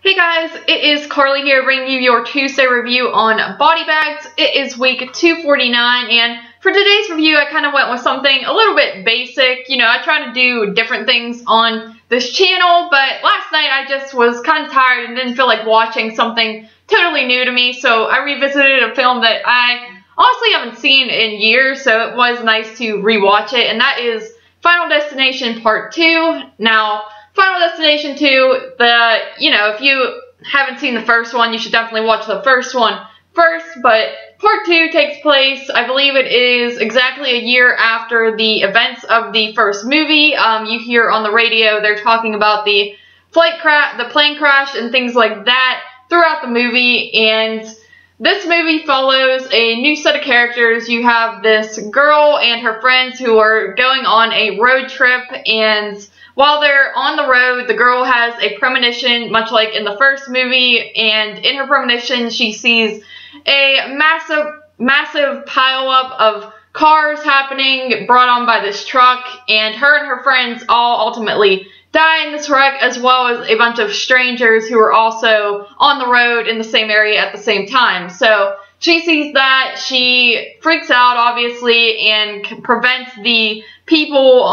Hey guys, it is Carly here bringing you your Tuesday review on body bags. It is week 249, and for today's review I kind of went with something a little bit basic. You know, I try to do different things on this channel, but last night I just was kind of tired and didn't feel like watching something totally new to me, so I revisited a film that I honestly haven't seen in years, so it was nice to rewatch it, and that is Final Destination Part 2. Now, Final Destination 2, if you haven't seen the first one, you should definitely watch the first one first, but Part 2 takes place, I believe it is exactly a year after the events of the first movie. You hear on the radio they're talking about the plane crash and things like that throughout the movie, and this movie follows a new set of characters. You have this girl and her friends who are going on a road trip, and while they're on the road, the girl has a premonition, much like in the first movie, and in her premonition she sees a massive pile-up of cars happening brought on by this truck, and her friends all ultimately die in this wreck, as well as a bunch of strangers who are also on the road in the same area at the same time. So she sees that, she freaks out obviously, and prevents the people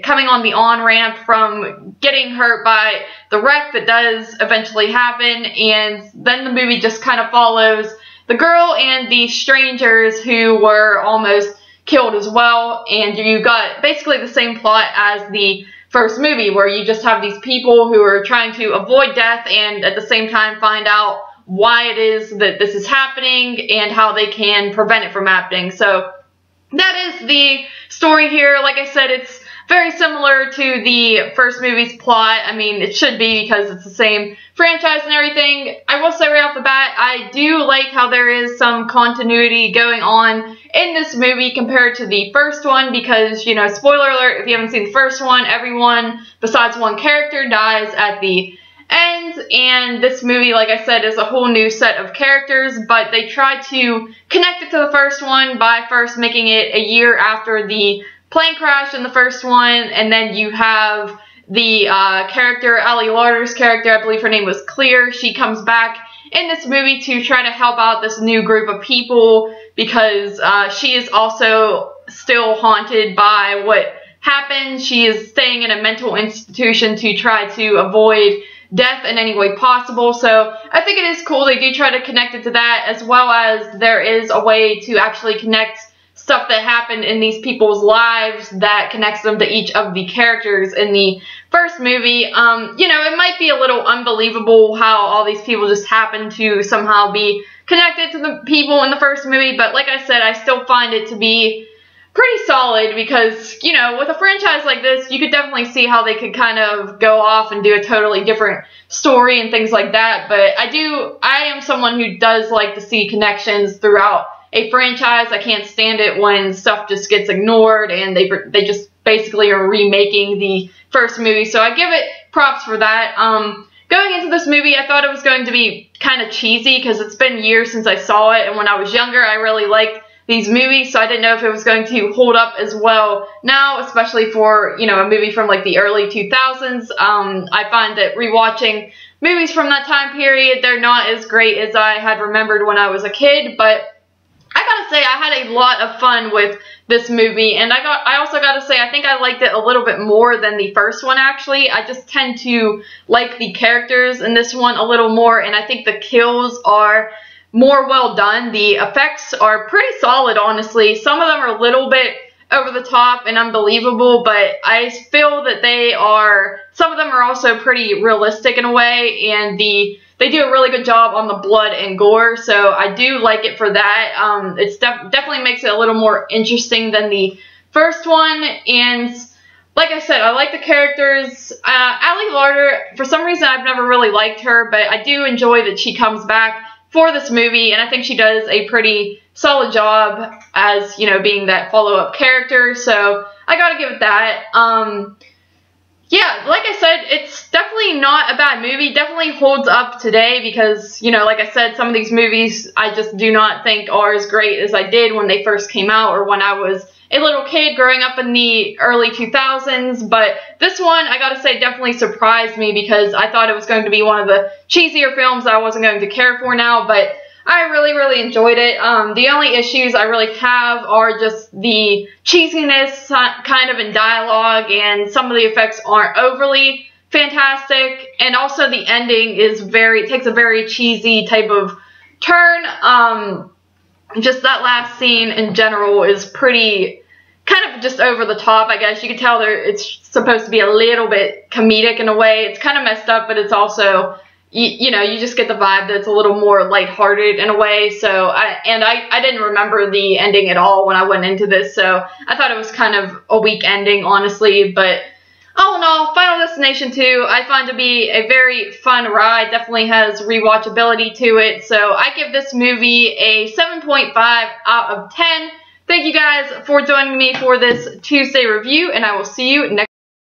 coming on the on-ramp from getting hurt by the wreck that does eventually happen. And then the movie just kind of follows the girl and the strangers who were almost killed as well, and you got basically the same plot as the first movie, where you just have these people who are trying to avoid death and at the same time find out why it is that this is happening and how they can prevent it from happening. So that is the story here. Like I said, it's very similar to the first movie's plot. I mean, it should be because it's the same franchise and everything. I will say right off the bat, I do like how there is some continuity going on in this movie compared to the first one, because, you know, spoiler alert, if you haven't seen the first one, everyone besides one character dies at the end, and this movie, like I said, is a whole new set of characters, but they try to connect it to the first one by first making it a year after the plane crash in the first one, and then you have the character, Ali Larter's character, I believe her name was Clear. She comes back in this movie to try to help out this new group of people, because she is also still haunted by what happened. She is staying in a mental institution to try to avoid death in any way possible. So I think it is cool they do try to connect it to that, as well as there is a way to actually connect stuff that happened in these people's lives that connects them to each of the characters in the first movie. You know, it might be a little unbelievable how all these people just happen to somehow be connected to the people in the first movie, but like I said, I still find it to be pretty solid, because, you know, with a franchise like this, you could definitely see how they could kind of go off and do a totally different story and things like that, but I am someone who does like to see connections throughout a franchise. I can't stand it when stuff just gets ignored and they just basically are remaking the first movie, so I give it props for that. Going into this movie, I thought it was going to be kind of cheesy, because it's been years since I saw it, and when I was younger, I really liked these movies, so I didn't know if it was going to hold up as well now, especially for, you know, a movie from like the early 2000s. I find that rewatching movies from that time period, they're not as great as I had remembered when I was a kid, but I gotta say, I had a lot of fun with this movie, and I also gotta say, I think I liked it a little bit more than the first one, actually. I just tend to like the characters in this one a little more, and I think the kills are more well done. The effects are pretty solid, honestly. Some of them are a little bit over the top and unbelievable, but I feel that some of them are also pretty realistic in a way, and they do a really good job on the blood and gore, so I do like it for that. It definitely makes it a little more interesting than the first one, and like I said, I like the characters. Ali Larter, for some reason I've never really liked her, but I do enjoy that she comes back for this movie, and I think she does a pretty solid job as, you know, being that follow-up character, so I gotta give it that. Yeah, like I said, it's definitely not a bad movie. Definitely holds up today, because, you know, like I said, some of these movies I just do not think are as great as I did when they first came out, or when I was a little kid growing up in the early 2000s, but this one, I gotta say, definitely surprised me because I thought it was going to be one of the cheesier films I wasn't going to care for now, but I really, really enjoyed it. The only issues I really have are just the cheesiness kind of in dialogue, and some of the effects aren't overly fantastic, and also the ending is takes a very cheesy type of turn. Just that last scene in general is pretty kind of just over the top, I guess. You can tell it's supposed to be a little bit comedic in a way. It's kind of messed up, but it's also, you know, you just get the vibe that it's a little more lighthearted in a way. So, I didn't remember the ending at all when I went into this, so I thought it was kind of a weak ending, honestly. But all in all, Final Destination 2, I find to be a very fun ride. Definitely has rewatchability to it. So I give this movie a 7.5 out of 10. Thank you guys for joining me for this Tuesday review, and I will see you next